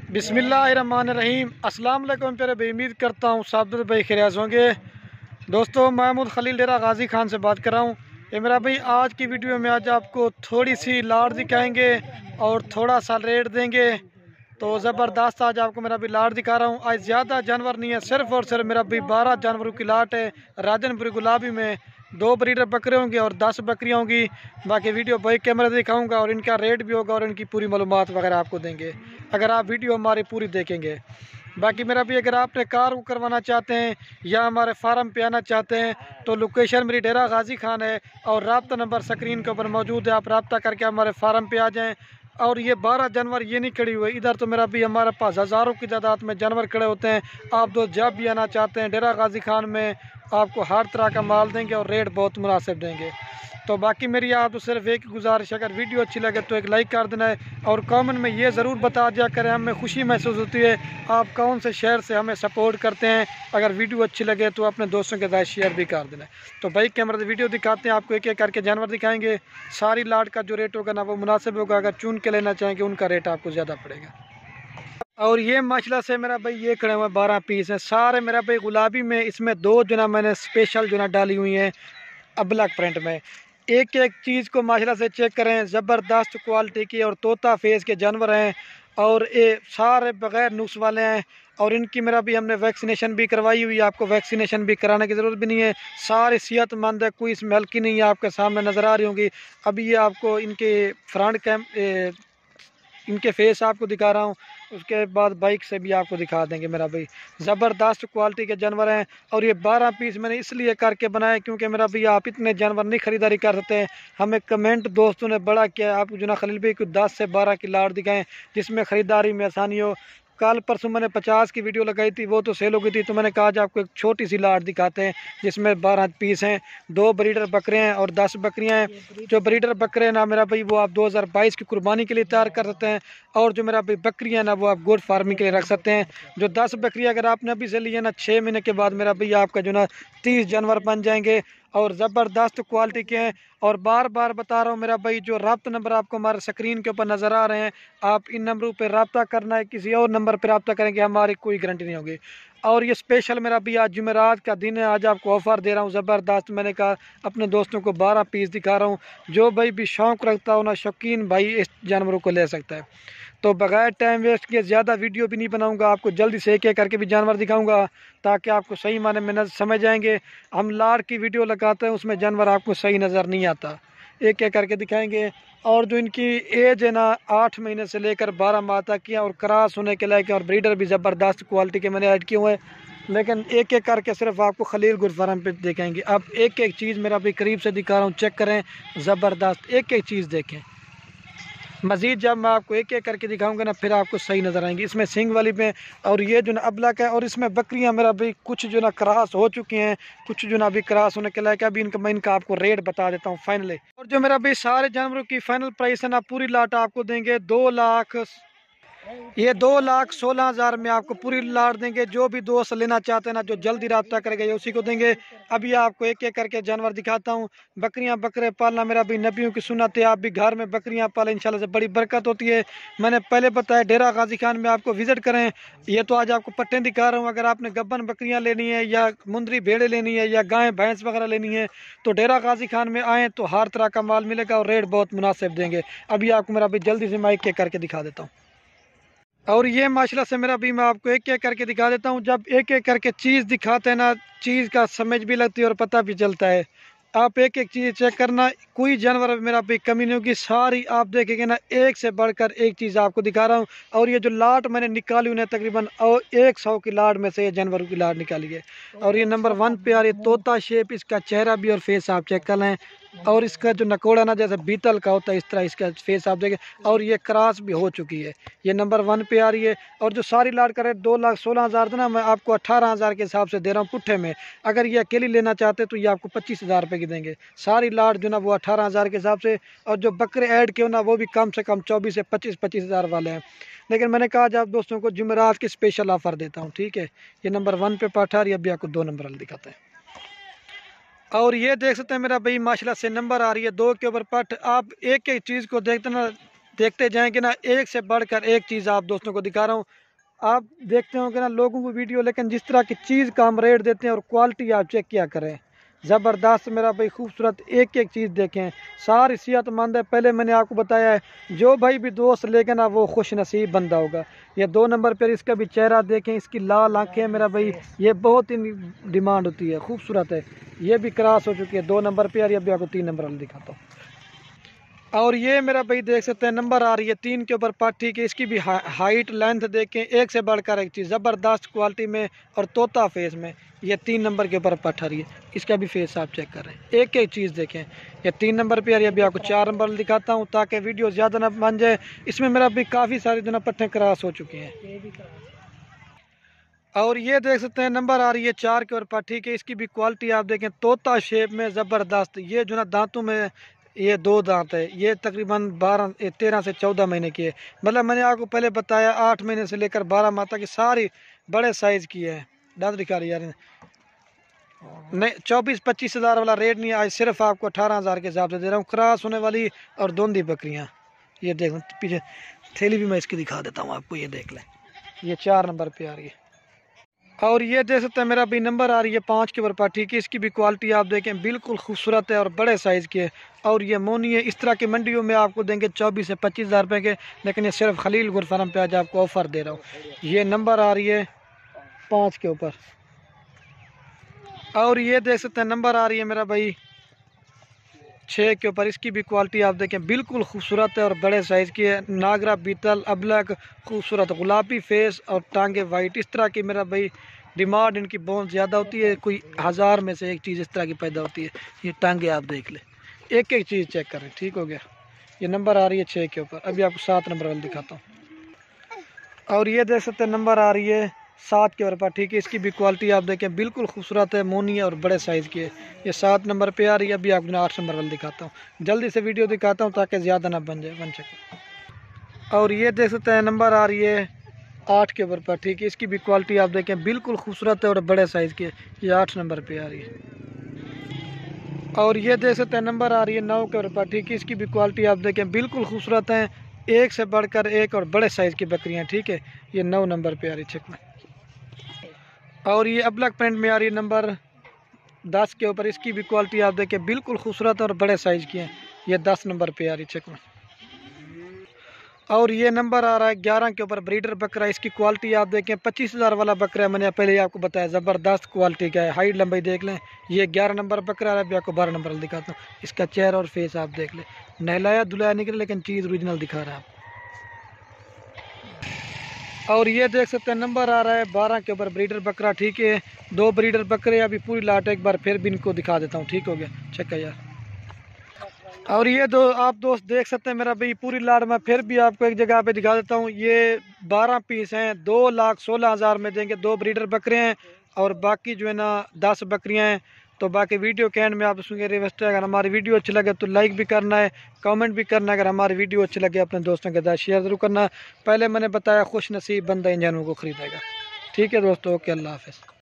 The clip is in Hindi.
बिस्मिल्लाहिर्रहमानिर्रहीम। अस्सलाम वालेकुम प्यारे भाई, उम्मीद करता हूँ सब भाई खैरियत होंगे। दोस्तों, महमूद खलील डेरा गाजी खान से बात कर रहा हूँ। ये मेरा भाई आज की वीडियो में आज आपको थोड़ी सी लाड़ दिखाएंगे और थोड़ा सा रेट देंगे। तो ज़बरदस्त आज आपको मेरा भी लाड़ दिखा रहा हूँ। आज ज़्यादा जानवर नहीं है, सिर्फ और सिर्फ मेरा भी 12 जानवरों की लाट है। राजनपुरी गुलाबी में 2 ब्रीडर बकरे होंगे और 10 बकरियाँ होंगी। बाकी वीडियो भाई कैमरे से दिखाऊंगा और इनका रेट भी होगा और इनकी पूरी मालूमात वगैरह आपको देंगे अगर आप वीडियो हमारी पूरी देखेंगे। बाकी मेरा भी अगर आपने कार को करवाना चाहते हैं या हमारे फार्म पे आना चाहते हैं तो लोकेशन मेरी डेरा गाजी खान है और रब्ता नंबर स्क्रीन के ऊपर मौजूद है। आप रब्ता करके हमारे फार्म पे आ जाएं। और ये 12 जानवर ये नहीं खड़ी हुई, इधर तो मेरा भी हमारे पास हज़ारों की तादाद में जानवर खड़े होते हैं। आप तो जब भी आना चाहते हैं डेरा गाजी खान में आपको हर तरह का माल देंगे और रेट बहुत मुनासिब देंगे। तो बाकी मेरी आप तो सिर्फ एक गुजारिश, अगर वीडियो अच्छी लगे तो एक लाइक कर देना है और कमेंट में ये ज़रूर बता दिया करें, हमें खुशी महसूस होती है आप कौन से शहर से हमें सपोर्ट करते हैं। अगर वीडियो अच्छी लगे तो अपने दोस्तों के साथ शेयर भी कर देना है। तो भाई कैमरा से वीडियो दिखाते हैं, आपको एक एक करके जानवर दिखाएंगे। सारी लाट का जो रेट होगा ना वो मुनासिब होगा, अगर चुन के लेना चाहेंगे उनका रेट आपको ज़्यादा पड़ेगा। और ये माशाल्लाह से मेरा भाई ये खड़े हुए 12 पीस हैं सारे मेरा भाई गुलाबी में। इसमें 2 जो ना मैंने स्पेशल जो ना डाली हुई हैं अबलक प्रिंट में। एक एक चीज़ को माशाल्लाह से चेक करें, ज़बरदस्त क्वालिटी की और तोता फेस के जानवर हैं और ये सारे बग़ैर नुक्स वाले हैं। और इनकी मेरा भी हमने वैक्सीनेशन भी करवाई हुई है, आपको वैक्सीनेशन भी कराने की ज़रूरत भी नहीं है। सारे सेहतमंद है, कोई इसमें हल्की नहीं है, आपके सामने नज़र आ रही होंगी। अभी ये आपको इनके फ्रंट इनके फेस आपको दिखा रहा हूँ, उसके बाद बाइक से भी आपको दिखा देंगे। मेरा भाई ज़बरदस्त क्वालिटी के जानवर हैं और ये 12 पीस मैंने इसलिए करके बनाए क्योंकि मेरा भाई आप इतने जानवर नहीं ख़रीदारी कर सकते हैं। हमें कमेंट दोस्तों ने बड़ा किया, आप जो ना खलील भाई को 10 से 12 की लाट दिखाएं जिसमें ख़रीदारी में आसानी हो। कल परसों मैंने 50 की वीडियो लगाई थी, वो तो सेल हो गई थी, तो मैंने कहा आज आपको एक छोटी सी लाट दिखाते हैं जिसमें 12 पीस हैं। 2 ब्रीडर बकरे हैं और 10 बकरियां हैं। जो ब्रीडर बकरे हैं ना मेरा भाई वो आप 2022 की कुर्बानी के लिए तैयार कर सकते हैं और जो मेरा भाई बकरियां ना वो आप गोट फार्मिंग के लिए रख सकते हैं। जो 10 बकरियां अगर आपने अभी से लिए ना 6 महीने के बाद मेरा भाई आपका जो ना 30 जानवर बन जाएंगे और ज़बरदस्त क्वालिटी के हैं। और बार बार बता रहा हूँ मेरा भाई, जो रब्ता नंबर आपको हमारे स्क्रीन के ऊपर नज़र आ रहे हैं, आप इन नंबरों पे रब्ता करना है, किसी और नंबर पे रब्ता करेंगे हमारी कोई गारंटी नहीं होगी। और ये स्पेशल मेरा भी आज जुमेरात का दिन है, आज आपको ऑफ़र दे रहा हूँ ज़बरदस्त। मैंने कहा अपने दोस्तों को 12 पीस दिखा रहा हूँ, जो भाई भी शौक़ रखता हो ना शौकीन भाई इस जानवरों को ले सकता है। तो बगैर टाइम वेस्ट किए ज़्यादा वीडियो भी नहीं बनाऊंगा, आपको जल्दी से एक एक करके भी जानवर दिखाऊंगा ताकि आपको सही माने में समझ जाएंगे। हम लाड़ की वीडियो लगाते हैं उसमें जानवर आपको सही नज़र नहीं आता, एक एक करके दिखाएंगे। और जो इनकी एज है ना 8 महीने से लेकर 12 माह तक की और क्रॉस होने के लायक और ब्रीडर भी ज़बरदस्त क्वालिटी के मैंने ऐड किए हुए हैं। लेकिन एक एक करके सिर्फ आपको खलील गुड फार्म पे दिखाएंगे। अब एक एक चीज़ मेरा भी करीब से दिखा रहा हूँ, चेक करें, ज़बरदस्त एक एक चीज़ देखें। मज़ीद जब मैं आपको एक एक करके दिखाऊंगा ना फिर आपको सही नज़र आएंगी। इसमें सिंग वाली में और ये जो ना अबलक है और इसमें बकरियां मेरा भाई कुछ जो ना क्रॉस हो चुकी हैं, कुछ जो ना अभी क्रॉस होने के लायक। अभी मैं इनका आपको रेट बता देता हूँ फाइनली। और जो मेरा भाई सारे जानवरों की फाइनल प्राइस है ना पूरी लाट आपको देंगे 2,16,000 में आपको पूरी लाट देंगे। जो भी दोस्त लेना चाहते हैं ना, जो जल्दी रब्ता करेगा ये उसी को देंगे। अभी आपको एक एक करके जानवर दिखाता हूँ। बकरियां बकरे पालना मेरा भी नबियों की सुन्नत है, आप भी घर में बकरियां पालें, इंशाल्लाह से बड़ी बरकत होती है। मैंने पहले बताया डेरा गाजी खान में आपको विजिट करें। ये तो आज आपको पट्टे दिखा रहा हूँ, अगर आपने गब्बन बकरियाँ लेनी है या मुंदरी भेड़े लेनी है या गाय भैंस वगैरह लेनी है तो डेरा गाजी खान में आएँ तो हर तरह का माल मिलेगा और रेट बहुत मुनासिब देंगे। अभी आपको मेरा भी जल्दी से मैं एक एक करके दिखा देता हूँ। और ये माशाल्लाह से मेरा भी मैं आपको एक एक करके दिखा देता हूँ। जब एक एक करके चीज़ दिखाते हैं ना चीज़ का समझ भी लगती है और पता भी चलता है। आप एक एक चीज़ चेक करना, कोई जानवर मेरा भी कमी नहीं होगी, सारी आप देखेंगे ना एक से बढ़कर एक चीज़ आपको दिखा रहा हूँ। और ये जो लाट मैंने निकाली उन्हें तकरीबन और 100 की लाट में से ये जानवरों की लाट निकाली है। और ये नंबर 1 पे आ रही है तोता शेप, इसका चेहरा भी और फेस आप चेक कर लें। और इसका जो नकोड़ा ना जैसे बीतल का होता है इस तरह इसका फेस आप देखें। और ये क्रॉस भी हो चुकी है, ये नंबर 1 पे आ रही है। और जो सारी लाट का रेट 2,16,000 था ना, मैं आपको 18,000 के हिसाब से दे रहा हूँ पुट्ठे में। अगर ये अकेली लेना चाहते तो ये आपको 25,000 रुपये की देंगे। सारी लाट जो ना वो 18,000 के हिसाब से। और जो बकरे ऐड किए ना वो भी कम से कम 24 से 25,000 वाले हैं। लेकिन मैंने कहा जब दोस्तों को जुमेरात की स्पेशल ऑफ़र देता हूँ, ठीक है। ये नंबर 1 पे पाठा रही है, अभी आपको 2 नंबर वाले दिखाते हैं। और ये देख सकते हैं मेरा भाई माशाल्लाह से नंबर आ रही है 2 के ऊपर पट। आप एक एक चीज़ को देखते ना देखते जाएंगे ना, एक से बढ़कर एक चीज़ आप दोस्तों को दिखा रहा हूँ। आप देखते हो कि ना लोगों को वीडियो, लेकिन जिस तरह की चीज़ का हम रेट देते हैं और क्वालिटी आप चेक किया करें, ज़बरदस्त मेरा भाई, खूबसूरत एक एक चीज़ देखें, सारी सेहतमंद है। पहले मैंने आपको बताया है, जो भाई भी दोस्त लेके ना वो खुश नसीब बंदा होगा। ये 2 नंबर पर इसका भी चेहरा देखें, इसकी लाल आंखें मेरा भाई, ये बहुत ही डिमांड होती है, खूबसूरत है। ये भी क्रॉस हो चुकी है 2 नंबर पर। यार ये भी आपको 3 नंबर वाला दिखाता हूँ। और ये मेरा भाई देख सकते हैं नंबर आ रही है 3 के ऊपर पाठी के। इसकी भी हाइट लेंथ देखें, एक से बढ़कर एक चीज़, ज़बरदस्त क्वालिटी में और तोता फेस में। ये 3 नंबर के ऊपर पठ रही है, इसका भी फेस आप चेक कर रहे हैं, एक एक चीज़ देखें। ये 3 नंबर पे। यार ये भी आपको 4 नंबर दिखाता हूँ ताकि वीडियो ज़्यादा ना बन जाए। इसमें मेरा भी काफ़ी सारी जो ना पट्टे क्रॉस हो चुकी हैं। और ये देख सकते हैं नंबर आ रही है 4 के ऊपर पाठी के। इसकी भी क्वालिटी आप देखें, तोता शेप में ज़बरदस्त। ये जो ना दांतों में ये 2 दांत है। ये तकरीबन 13 से 14 महीने की है। मतलब मैंने आपको पहले बताया 8 महीने से लेकर 12 माह तक की सारी बड़े साइज़ की है। दांत दिखा रही यार नहीं, 24-25 हज़ार वाला रेट नहीं, आज सिर्फ आपको 18,000 के हिसाब से दे रहा हूँ। क्रॉस होने वाली और दोंदी बकरियाँ। ये देख पीछे थैली भी मैं इसकी दिखा देता हूँ आपको, ये देख लें। ये 4 नंबर पे आ रही है। और ये देख सकते हैं मेरा भी नंबर आ रही है 5 के ऊपर पाठी की। इसकी भी क्वालिटी आप देखें, बिल्कुल खूबसूरत है और बड़े साइज़ की है। और ये मोनी है। इस तरह की मंडियों में आपको देंगे 24 से 25 हज़ार रुपये के, लेकिन ये सिर्फ खलील गुर फार्म पे आज आपको ऑफ़र दे रहा हूँ। ये नंबर आ रही है 5 के ऊपर। और ये देख सकते हैं नंबर आ रही है मेरा भाई 6 के ऊपर। इसकी भी क्वालिटी आप देखें, बिल्कुल खूबसूरत है और बड़े साइज़ की है। नागरा बीतल अबलक, खूबसूरत गुलाबी फेस और टांगे वाइट। इस तरह की मेरा भाई डिमांड इनकी बहुत ज़्यादा होती है। कोई 1000 में से एक चीज़ इस तरह की पैदा होती है। ये टांगे आप देख लें, एक एक चीज़ चेक करें। ठीक हो गया। ये नंबर आ रही है 6 के ऊपर। अभी आपको 7 नंबर वाली दिखाता हूँ। और ये देख सकते हैं नंबर आ रही है 7 के ऊपर। ठीक है। इसकी भी क्वालिटी आप देखें, बिल्कुल खूबसूरत है, मोनी है और बड़े साइज़ की है। ये 7 नंबर पे आ रही है। अभी आपको 8 नंबर वाली दिखाता हूँ। जल्दी से वीडियो दिखाता हूँ ताकि ज़्यादा ना बन सके। और ये देख सकते हैं नंबर आ रही है 8 के ऊपर। ठीक है। इसकी भी क्वालिटी आप देखें, बिल्कुल खूबसूरत है और बड़े साइज़ की है। ये 8 नंबर पे आ रही है। और ये देख सकते हैं नंबर आ रही है 9 के ऊपर। ठीक है। इसकी भी क्वालिटी आप देखें, बिल्कुल खूबसूरत है, एक से बढ़कर एक और बड़े साइज़ की बकरियाँ। ठीक है। ये 9 नंबर पे आ रही है चेक में। और ये अबलक प्रिंट में आ रही है नंबर 10 के ऊपर। इसकी भी क्वालिटी आप देखें, बिल्कुल खूबसूरत और बड़े साइज़ की है। ये 10 नंबर पे आ रही है चेक में। और ये नंबर आ रहा है 11 के ऊपर, ब्रीडर बकरा। इसकी क्वालिटी आप देखें, 25 हज़ार वाला बकरा है। मैंने पहले ही आपको बताया ज़बरदस्त क्वालिटी का है, हाइट लंबाई देख लें। ये 11 नंबर बकरा है। अभी आपको 12 नंबर दिखाता हूँ। इसका चेहरा और फेस आप देख लें, नहलाया धुलाया निकले, लेकिन चीज़ ओरिजिनल दिखा रहा है आपको। और ये देख सकते हैं नंबर आ रहा है 12 के ऊपर, ब्रीडर बकरा। ठीक है। 2 ब्रीडर बकरे। अभी पूरी लाट एक बार फिर भी इनको दिखा देता हूँ। ठीक हो गया, चेक है यार। और ये आप दोस्त देख सकते हैं मेरा भाई पूरी लाट में फिर भी आपको एक जगह पे दिखा देता हूँ। ये 12 पीस हैं, 2,16,000 में देंगे। 2 ब्रीडर बकरे हैं और बाकी जो है ना 10 बकरियाँ हैं। तो बाकी वीडियो के एंड में आप सुनिए रिक्वेस्ट है, अगर हमारी वीडियो अच्छी लगे तो लाइक भी करना है, कमेंट भी करना है। अगर हमारी वीडियो अच्छी लगे अपने दोस्तों के साथ शेयर ज़रूर करना। पहले मैंने बताया खुश नसीब बंदा इन जानवरों को ख़रीदेगा। ठीक है दोस्तों, ओके, अल्लाह हाफ़िज़।